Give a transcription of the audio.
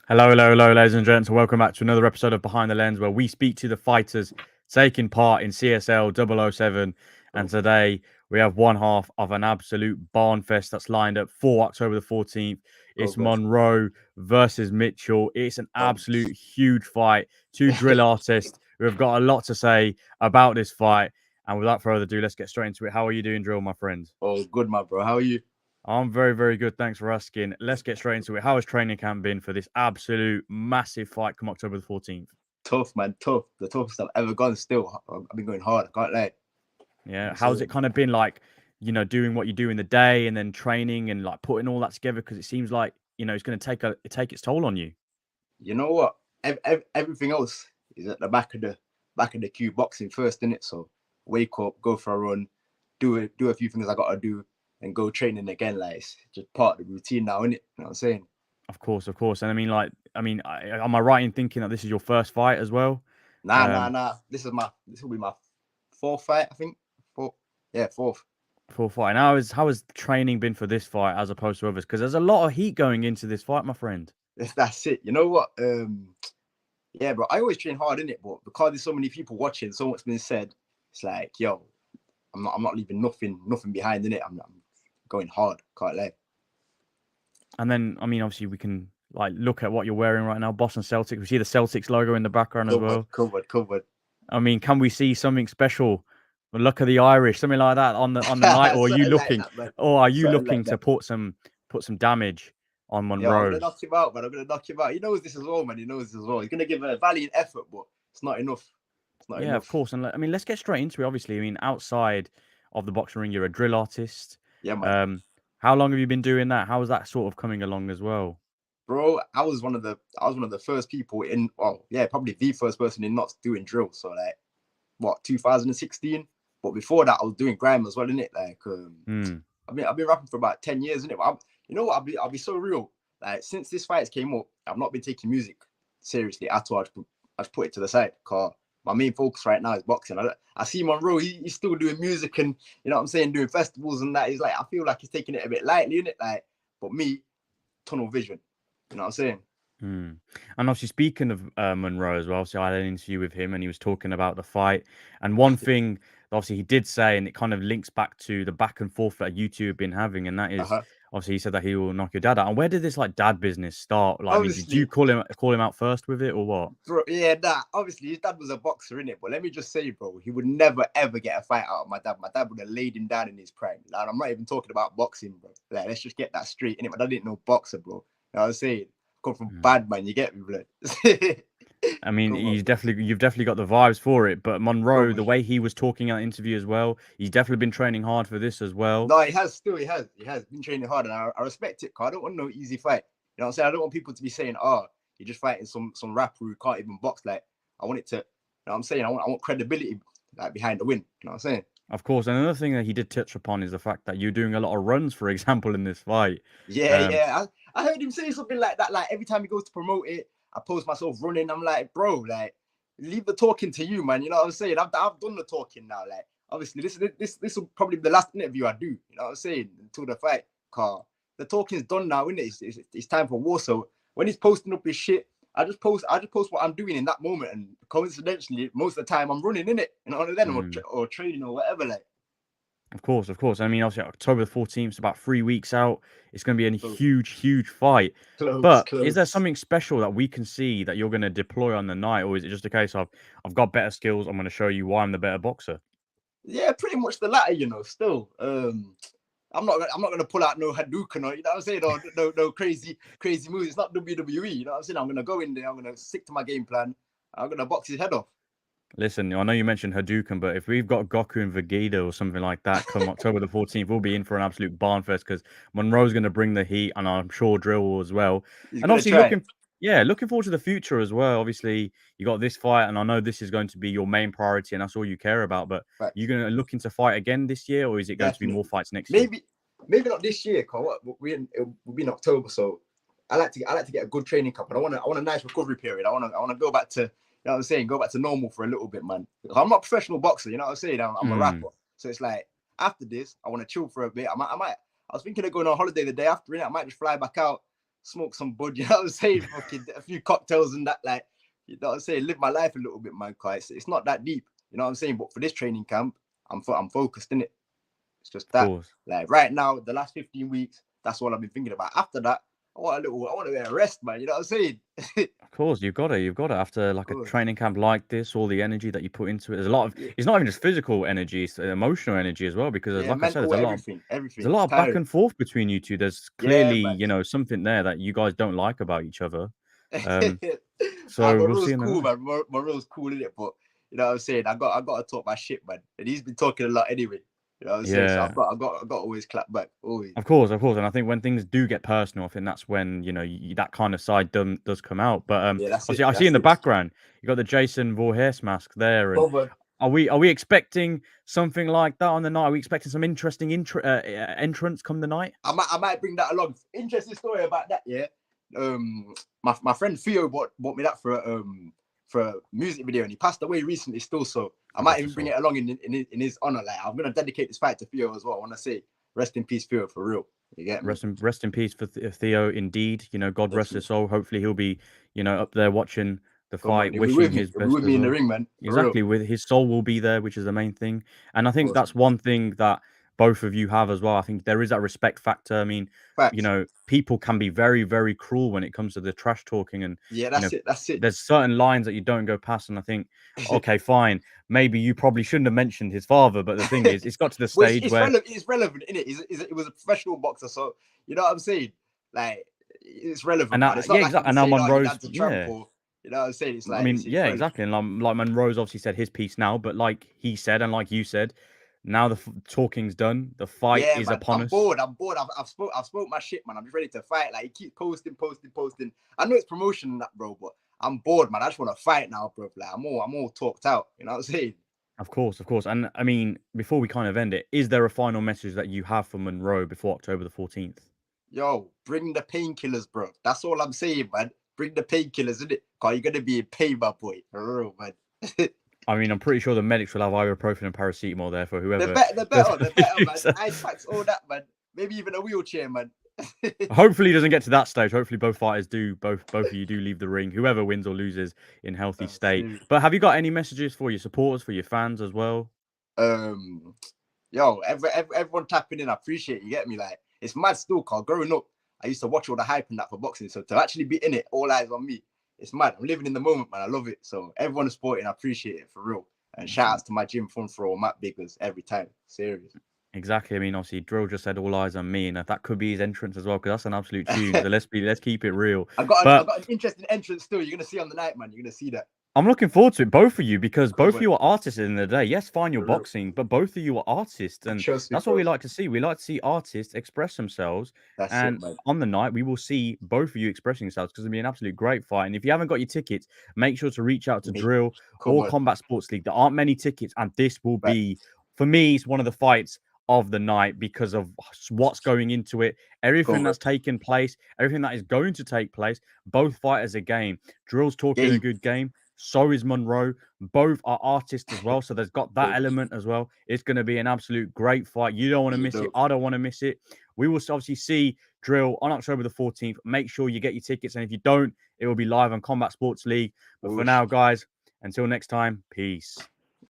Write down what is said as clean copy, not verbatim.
Hello, hello, hello, ladies and gents, and welcome back to another episode of Behind the Lens, where we speak to the fighters taking part in CSL 007. And Oh, today we have one half of an absolute barn fest that's lined up for October the 14th. oh It's God. Monroe versus Mitchell. It's an Um, absolute huge fight. Two drill artists who have got a lot to say about this fight. And without further ado, let's get straight into it. How are you doing, Drill, my friend? oh, good, my bro. How are you? I'm very, very good. Thanks for asking. Let's get straight into it. How has training camp been for this absolute massive fight come October the 14th? Tough, man. Tough. The toughest I've ever gone. Still, I've been going hard. I can't lie. Yeah. I'm How's it saying, kind of been like, doing what you do in the day and then training and like putting all that together? Because it seems like, it's going to take its toll on you. you know what? Everything else is at the back of the queue. Boxing first, innit? So wake up, go for a run, do a few things I gotta do, and go training again. Like it's just part of the routine now, innit? You know what I'm saying? Of course, of course. And I mean, am I right in thinking that this is your first fight as well? Nah, nah, Um, nah. This will be my fourth fight, I think. Fourth. Yeah, fourth. for fight. And how has training been for this fight as opposed to others? Because there's a lot of heat going into this fight, my friend. That's it. You know what? Yeah, bro. I always train hard in it, but because there's so many people watching, so much been said, it's like, yo, I'm not leaving nothing behind in it. I'm going hard. Can't lie. And then, I mean, obviously, we can like look at what you're wearing right now. Boston Celtics. We see the Celtics logo in the background as Covered, well. covered, covered. I mean, can we see something special? The luck of the Irish, something like that on the night, Something like that, man. or are you Something looking like to that. put some damage on Yo, I'm gonna Monroe? knock him out, man. I'm gonna knock him out. He knows this as well, man. He knows this as well. He's gonna give a valiant effort, but it's not enough. It's not Yeah, of enough. course. And I mean, let's get straight into it. Obviously, I mean, outside of the boxing ring, you're a drill artist. Yeah, man. Um, how long have you been doing that? How is that sort of coming along as well? Bro, I was one of the first people in, well, yeah, probably the first person in not doing drill. So like what, 2016? But before that, I was doing grime as well, innit? Like, Hmm. I've been rapping for about 10 years, innit? But you know what? I'll be so real. Like, since this fight came up, I've not been taking music seriously at all. I just put it to the side. Cause my main focus right now is boxing. I see Monroe, he's still doing music and, you know what I'm saying, doing festivals and that. He's like, I feel like he's taking it a bit lightly, innit? Like, but me, tunnel vision. You know what I'm saying? Hmm. And obviously, speaking of Monroe as well, so I had an interview with him, and he was talking about the fight. And one thing, obviously, he did say, and it kind of links back to the back and forth that you two have been having, and that is, Uh-huh. obviously, he said that he will knock your dad out. And where did this like dad business start? Like, I mean, did you Obviously, call him out first with it, or what? bro, yeah, nah. Obviously, his dad was a boxer, innit? But let me just say, bro, he would never ever get a fight out of my dad. My dad would have laid him down in his prime. Like, I'm not even talking about boxing, bro. Like, let's just get that straight, innit? My dad didn't know boxer, bro. You know what I'm saying? Come from Hmm. bad man, you get me, blood. I mean, Come on, he's blood. definitely you've definitely got the vibes for it. But Monroe, the Covered. way he was talking at the interview as well, he's definitely been training hard for this as well. No, he has still, he has been training hard, and I respect it. Cause I don't want no easy fight. You know what I'm saying? I don't want people to be saying, "Oh, you're just fighting some rapper who can't even box." Like, I want it to. You know what I'm saying? I want credibility like behind the win. You know what I'm saying? Of course, and another thing that he did touch upon is the fact that you're doing a lot of runs, for example, in this fight. Yeah, Um, yeah. I heard him say something like that. Like every time he goes to promote it, I post myself running. I'm like, bro, like leave the talking to you, man. You know what I'm saying? I've done the talking now. Like obviously, this will probably be the last interview I do. You know what I'm saying? Until the fight, car. The talking's done now, isn't it? It's time for war. So when he's posting up his shit, I just post what I'm doing in that moment, and coincidentally, most of the time I'm running in it, you know, then mm, or training or whatever. Like, of course, of course. I mean, obviously, October the 14th is about 3 weeks out. It's going to be a so huge, huge fight. close, But is there close. something special that we can see that you're going to deploy on the night, or is it just a case of I've got better skills, I'm going to show you why I'm the better boxer? Yeah, pretty much the latter, you know. Still, I'm not gonna pull out no Hadouken or you know what I'm saying, or no crazy moves. It's not WWE, you know what I'm saying. I'm gonna go in there. I'm gonna stick to my game plan. I'm gonna box his head off. Listen, I know you mentioned Hadouken, but if we've got Goku and Vegeta or something like that come October the 14th, we'll be in for an absolute barn fest because Monroe's going to bring the heat, and I'm sure Drill will as well. He's And gonna obviously, try. looking forward to the future as well. Obviously, you got this fight, and I know this is going to be your main priority, and that's all you care about. But Facts. you going to look into fight again this year, or is it going to be more Definitely. fights next year? Maybe not this year, cause what we'll be in October, so I like to get a good training camp, and I want a nice recovery period. I wanna go back to, you know what I'm saying, go back to normal for a little bit, man. I'm not a professional boxer, you know what I'm saying. I'm a Hmm. rapper, so it's like after this, I want to chill for a bit. I was thinking of going on holiday the day after, innit? I might just fly back out, smoke some bud, you know what I'm saying? Fucking a few cocktails and that, like, you know what I'm saying? Live my life a little bit, man. Cause it's not that deep, you know what I'm saying? But for this training camp, I'm focused in it. It's just Of that, course. like right now, the last 15 weeks, that's all I've been thinking about. After that, I want a bit of rest, man. You know what I'm saying? Of course, you've got to. After like a training camp like this, all the energy that you put into it. There's a lot of. Yeah, It's not even just physical energy; it's emotional energy as well. Because, yeah, like I said, mental, there's everything. a It's lot of back tiring. and forth between you two. There's Yeah, clearly, man. something there that you guys don't like about each other. Um, Ah, so we'll see Monroe's in the cool, night. man. Monroe's cool in it, but you know what I'm saying. I got to talk my shit, man. And he's been talking a lot anyway. You know what I'm saying. So Yeah. I got to always clap back, always. Of course, and I think when things do get personal, I think that's when that kind of side does come out. But Yeah, that's it. obviously, I see in That's the it. background you got the Jason Voorhees mask there, and Brother, are we expecting something like that on the night? Are we expecting some interesting entrance come the night? I might bring that along. Interesting story about that. Yeah. My friend Theo bought me that for a music video, and he passed away recently still. So I might Rest even his bring soul. it along in his honor. Like I'm gonna dedicate this fight to Theo as well. I want to say rest in peace, Theo, for real. You get me? Rest in peace for Theo. Indeed, God rest his Definitely. soul. Hopefully, he'll be up there watching the Come on, fight, he'll be wishing with me. his He'll be best with as me in the well. ring, man. For real. Exactly, with his soul will be there, which is the main thing. And I Of think course. that's one thing that both of you have as well. I think there is that respect factor. I mean, Facts. people can be very, very cruel when it comes to the trash talking, and Yeah, you know, that's it. That's it. there's certain lines that you don't go past. And I think, okay, fine, maybe you probably shouldn't have mentioned his father, but the thing is, it's got to the Well, stage where, it's relevant, isn't it? It was a professional boxer, so you know what I'm saying. Like it's and relevant, man. now, It's yeah, not like exactly. I'm And now saying, oh, your Monroe's, dad's a tramp, yeah. or you know what I'm saying. It's I like mean, it's yeah, relevant. exactly. And like Monroe's obviously said his piece now, but like he said, and like you said, now the talking's done. The fight Yeah, is man. upon I'm us. bored. I'm bored. I've spoke my shit, man. I'm just ready to fight. Like he keeps posting. I know it's promotion and that, bro, but I'm bored, man. I just want to fight now, bro. Like I'm all talked out. You know what I'm saying? Of course, of course. And I mean, before we kind of end it, is there a final message that you have for Monroe before October the 14th? Yo, bring the painkillers, bro. That's all I'm saying, man. Bring the painkillers, isn't it? Cause you're gonna be in pain, my boy. For real, man. I mean, I'm pretty sure the medics will have ibuprofen and paracetamol there for They're whoever better, they're does better, they're have better, man. issues. Ice packs, all that, man. Maybe even a wheelchair, man. Hopefully, it doesn't get to that stage. Hopefully, both fighters do, both of you do leave the ring, whoever wins or loses in healthy state. Serious. But have you got any messages for your supporters, for your fans as well? Um, yo, everyone tapping in, I appreciate it, you get me. Like it's mad still, cause growing up, I used to watch all the hype and that for boxing. So to actually be in it, all eyes on me, it's mad. I'm living in the moment, man. I love it. So everyone is supporting, I appreciate it for real. And shout outs to my gym front for all Matt Biggers every time. Serious. Exactly. I mean, obviously, Drill just said all eyes on me, and that could be his entrance as well, because that's an absolute tune. So let's keep it real. I But got an interesting entrance still. You're gonna see on the night, man. You're gonna see that. I'm looking forward to it, both of you, because Come both of on, you are artists in the day. Yes, fine, you're for real. boxing, but both of you are artists, and Trust me, that's what we bro. like to see. We like to see artists express themselves, That's it, and man. on the night, we will see both of you expressing yourselves because it'll be an absolute great fight. And if you haven't got your tickets, make sure to reach out to Me. Drill Come or on. Combat Sports League. There aren't many tickets, and this will Back. be, for me, it's one of the fights of the night because of what's going into it, everything Come on. that's taken place, everything that is going to take place. Both fighters are game. Drill's talking a Game. good game. So is Monroe. Both are artists as well. So there's got that Focus. element as well. It's going to be an absolute great fight. You don't want to You miss it. know. I don't want to miss it. We will obviously see Drill on October the 14th. Make sure you get your tickets. And if you don't, it will be live on Combat Sports League. But for Whoosh. now, guys, until next time, peace.